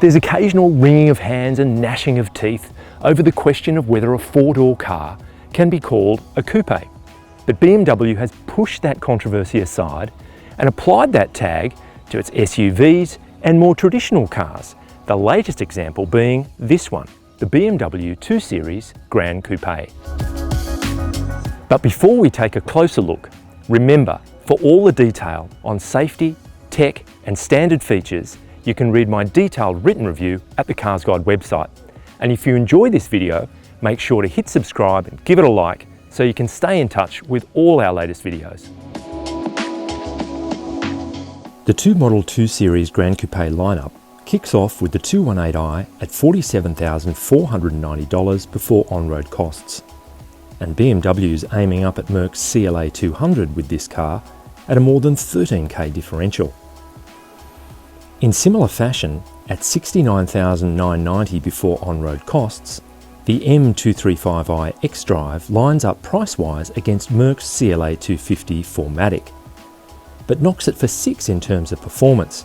There's occasional wringing of hands and gnashing of teeth over the question of whether a four-door car can be called a coupe. But BMW has pushed that controversy aside and applied that tag to its SUVs and more traditional cars, the latest example being this one, the BMW 2 Series Gran Coupe. But before we take a closer look, remember, for all the detail on safety, tech and standard features, you can read my detailed written review at the CarsGuide website. And if you enjoy this video, make sure to hit subscribe and give it a like so you can stay in touch with all our latest videos. The two-model 2 Series Gran Coupe lineup kicks off with the 218i at $47,490 before on-road costs. And BMW's aiming up at Merc's CLA 200 with this car at a more than 13k differential. In similar fashion, at $69,990 before on-road costs, the M235i xDrive lines up price-wise against Merc's CLA 250 4MATIC, but knocks it for 6 in terms of performance.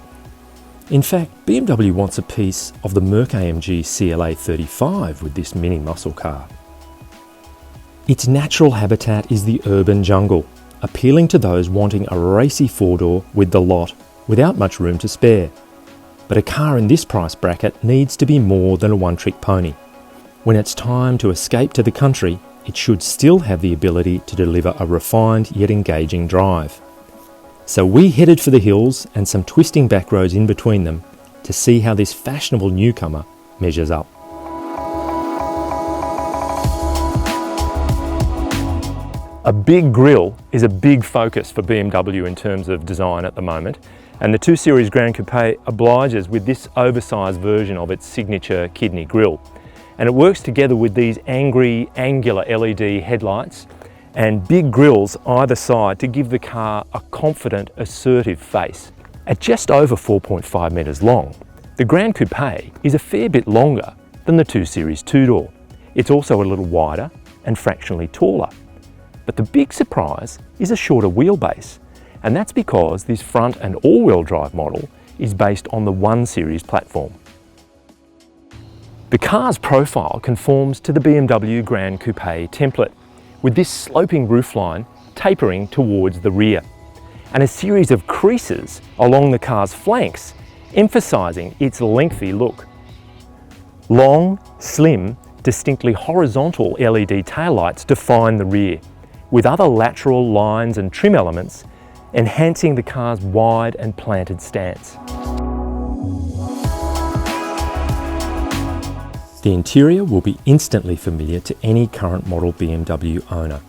In fact, BMW wants a piece of the Merc AMG CLA 35 with this mini muscle car. Its natural habitat is the urban jungle, appealing to those wanting a racy four-door with the lot, without much room to spare. But a car in this price bracket needs to be more than a one-trick pony. When it's time to escape to the country, it should still have the ability to deliver a refined yet engaging drive. So we headed for the hills and some twisting back roads in between them to see how this fashionable newcomer measures up. A big grille is a big focus for BMW in terms of design at the moment, and the 2 Series Gran Coupe obliges with this oversized version of its signature kidney grille. And it works together with these angry, angular LED headlights and big grilles either side to give the car a confident, assertive face. At just over 4.5 metres long, the Gran Coupe is a fair bit longer than the 2 Series two-door. It's also a little wider and fractionally taller. But the big surprise is a shorter wheelbase, and that's because this front and all-wheel drive model is based on the 1 Series platform. The car's profile conforms to the BMW Gran Coupe template, with this sloping roofline tapering towards the rear, and a series of creases along the car's flanks, emphasising its lengthy look. Long, slim, distinctly horizontal LED taillights define the rear, with other lateral lines and trim elements enhancing the car's wide and planted stance. The interior will be instantly familiar to any current model BMW owner,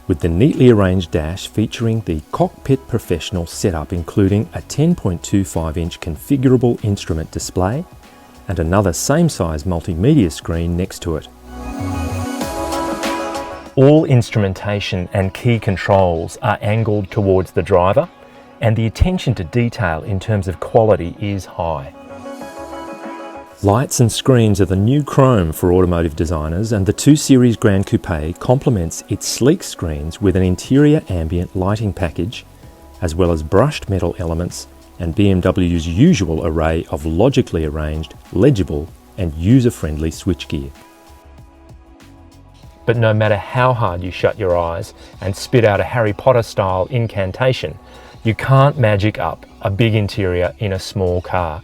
with the neatly arranged dash featuring the Cockpit Professional setup including a 10.25-inch configurable instrument display and another same-size multimedia screen next to it. All instrumentation and key controls are angled towards the driver, and the attention to detail in terms of quality is high. Lights and screens are the new chrome for automotive designers, and the 2 Series Gran Coupe complements its sleek screens with an interior ambient lighting package, as well as brushed metal elements and BMW's usual array of logically arranged, legible and user-friendly switchgear. But no matter how hard you shut your eyes and spit out a Harry Potter-style incantation, you can't magic up a big interior in a small car.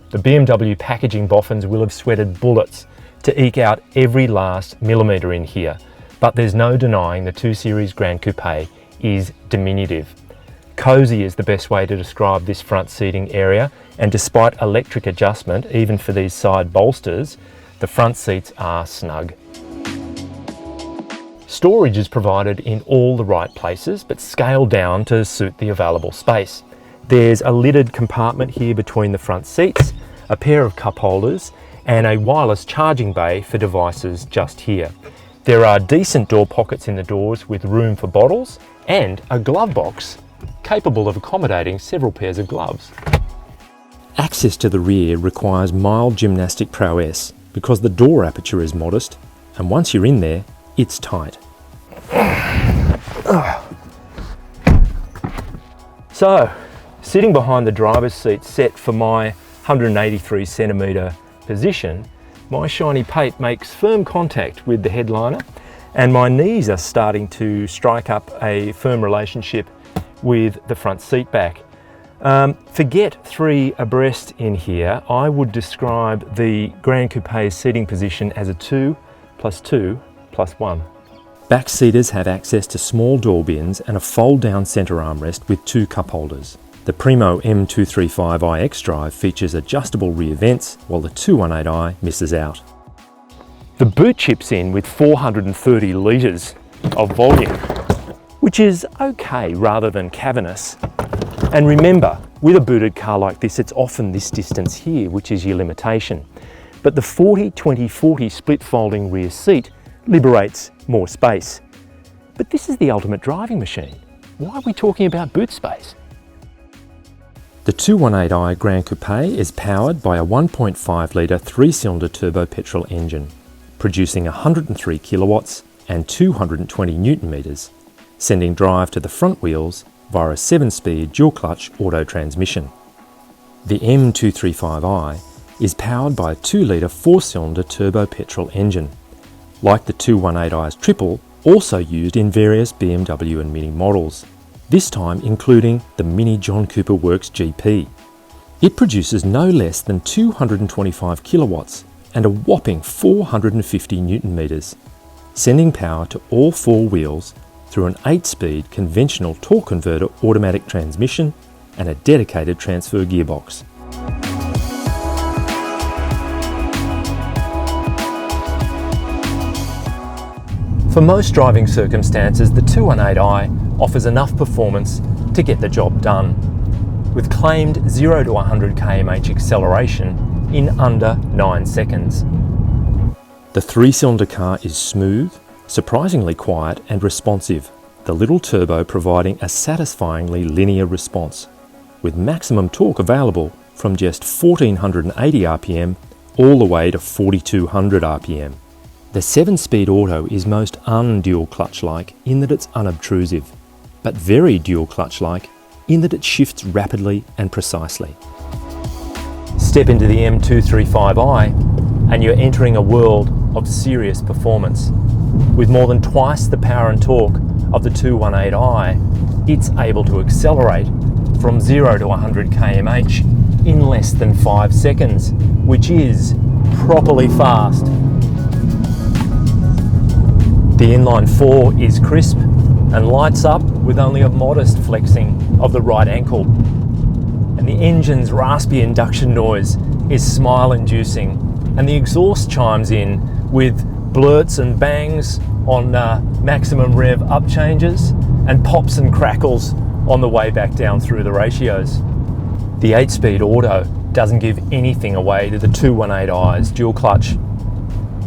The BMW packaging boffins will have sweated bullets to eke out every last millimetre in here, but there's no denying the 2 Series Gran Coupe is diminutive. Cosy is the best way to describe this front seating area, and despite electric adjustment, even for these side bolsters, the front seats are snug. Storage is provided in all the right places, but scaled down to suit the available space. There's a lidded compartment here between the front seats, a pair of cup holders, and a wireless charging bay for devices just here. There are decent door pockets in the doors with room for bottles, and a glove box capable of accommodating several pairs of gloves. Access to the rear requires mild gymnastic prowess because the door aperture is modest, and once you're in there, it's tight. So, sitting behind the driver's seat set for my 183 centimetre position, my shiny pate makes firm contact with the headliner, and my knees are starting to strike up a firm relationship with the front seat back. Forget 3 abreast in here. I would describe the Gran Coupe's seating position as a 2 + 2 + 1. Back seaters have access to small door bins and a fold-down centre armrest with 2 cup holders. The Primo M235i xDrive features adjustable rear vents, while the 218i misses out. The boot chips in with 430 litres of volume, which is okay rather than cavernous. And remember, with a booted car like this, it's often this distance here, which is your limitation. But the 40-20-40 split folding rear seat liberates more space. But this is the ultimate driving machine. Why are we talking about boot space? The 218i Gran Coupe is powered by a 1.5 litre 3-cylinder turbo petrol engine, producing 103 kilowatts and 220 newton metres, sending drive to the front wheels via a 7-speed dual-clutch auto transmission. The M235i is powered by a 2 litre 4-cylinder turbo petrol engine, like the 218i's triple, also used in various BMW and Mini models, this time including the Mini John Cooper Works GP. It produces no less than 225 kilowatts and a whopping 450 newton metres, sending power to all 4 wheels through an 8-speed conventional torque converter automatic transmission and a dedicated transfer gearbox. For most driving circumstances, the 218i offers enough performance to get the job done, with claimed 0 to 100 km/h acceleration in under 9 seconds. The 3-cylinder car is smooth, surprisingly quiet and responsive, the little turbo providing a satisfyingly linear response, with maximum torque available from just 1480 RPM all the way to 4200 RPM. The 7-speed auto is most un-dual clutch-like in that it's unobtrusive, but very dual clutch-like in that it shifts rapidly and precisely. Step into the M235i and you're entering a world of serious performance. With more than twice the power and torque of the 218i, it's able to accelerate from 0 to 100 km/h in less than 5 seconds, which is properly fast. The inline-4 is crisp and lights up with only a modest flexing of the right ankle. And the engine's raspy induction noise is smile-inducing, and the exhaust chimes in with blurts and bangs on maximum rev up changes and pops and crackles on the way back down through the ratios. The 8-speed auto doesn't give anything away to the 218i's dual clutch.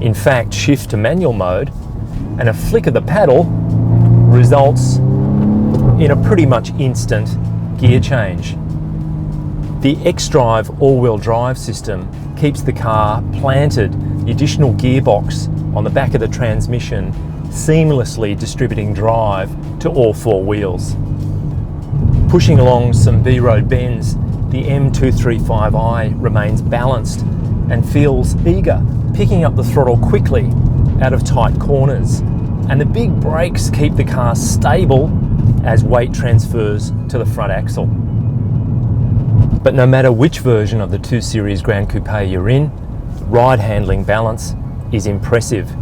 In fact, shift to manual mode and a flick of the paddle results in a pretty much instant gear change. The xDrive all-wheel drive system keeps the car planted, the additional gearbox on the back of the transmission seamlessly distributing drive to all 4 wheels. Pushing along some B-road bends, the M235i remains balanced and feels eager, picking up the throttle quickly out of tight corners, and the big brakes keep the car stable as weight transfers to the front axle. But no matter which version of the 2 Series Gran Coupe you're in, ride handling balance is impressive.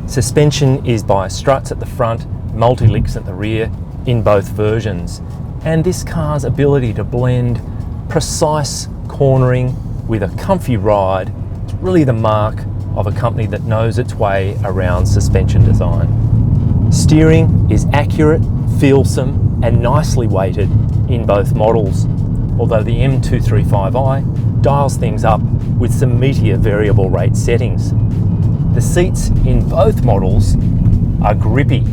Suspension is by struts at the front, multi-links at the rear in both versions, and this car's ability to blend precise cornering with a comfy ride is really the mark of a company that knows its way around suspension design. Steering is accurate, feelsome and nicely weighted in both models, although the M235i dials things up with some meatier variable rate settings. The seats in both models are grippy,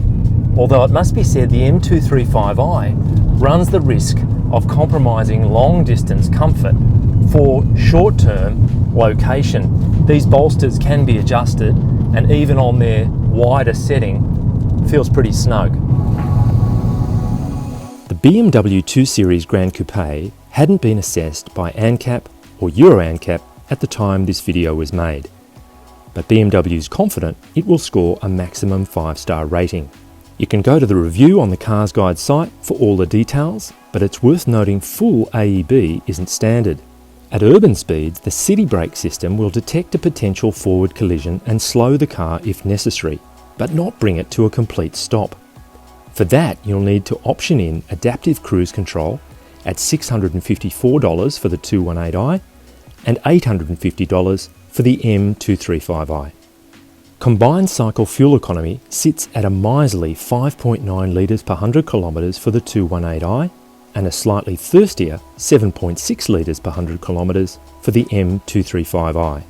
although it must be said the M235i runs the risk of compromising long-distance comfort for short-term location. These bolsters can be adjusted, and even on their wider setting, feels pretty snug. The BMW 2 Series Gran Coupe hadn't been assessed by ANCAP or Euro NCAP at the time this video was made. But BMW is confident it will score a maximum 5-star rating. You can go to the review on the CarsGuide site for all the details, but it's worth noting full AEB isn't standard. At urban speeds, the city brake system will detect a potential forward collision and slow the car if necessary, but not bring it to a complete stop. For that, you'll need to option in adaptive cruise control at $654 for the 218i and $850 for the M235i. Combined cycle fuel economy sits at a miserly 5.9 litres per 100 kilometres for the 218i and a slightly thirstier 7.6 litres per 100 kilometres for the M235i.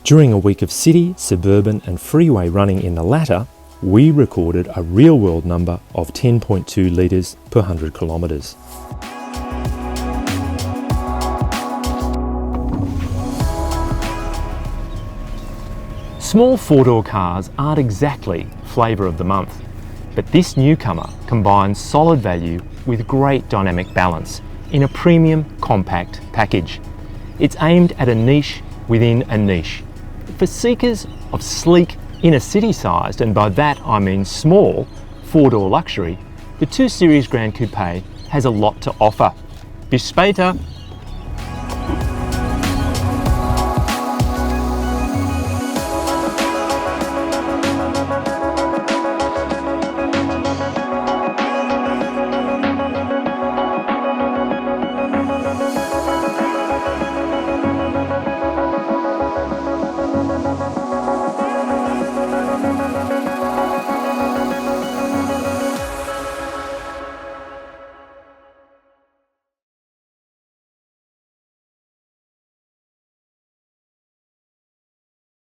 During a week of city, suburban and freeway running in the latter, we recorded a real-world number of 10.2 litres per 100 kilometres. Small four-door cars aren't exactly flavour of the month, but this newcomer combines solid value with great dynamic balance in a premium compact package. It's aimed at a niche within a niche. For seekers of sleek, inner city-sized, and by that I mean small, four-door luxury, the 2 Series Gran Coupe has a lot to offer. Bis später!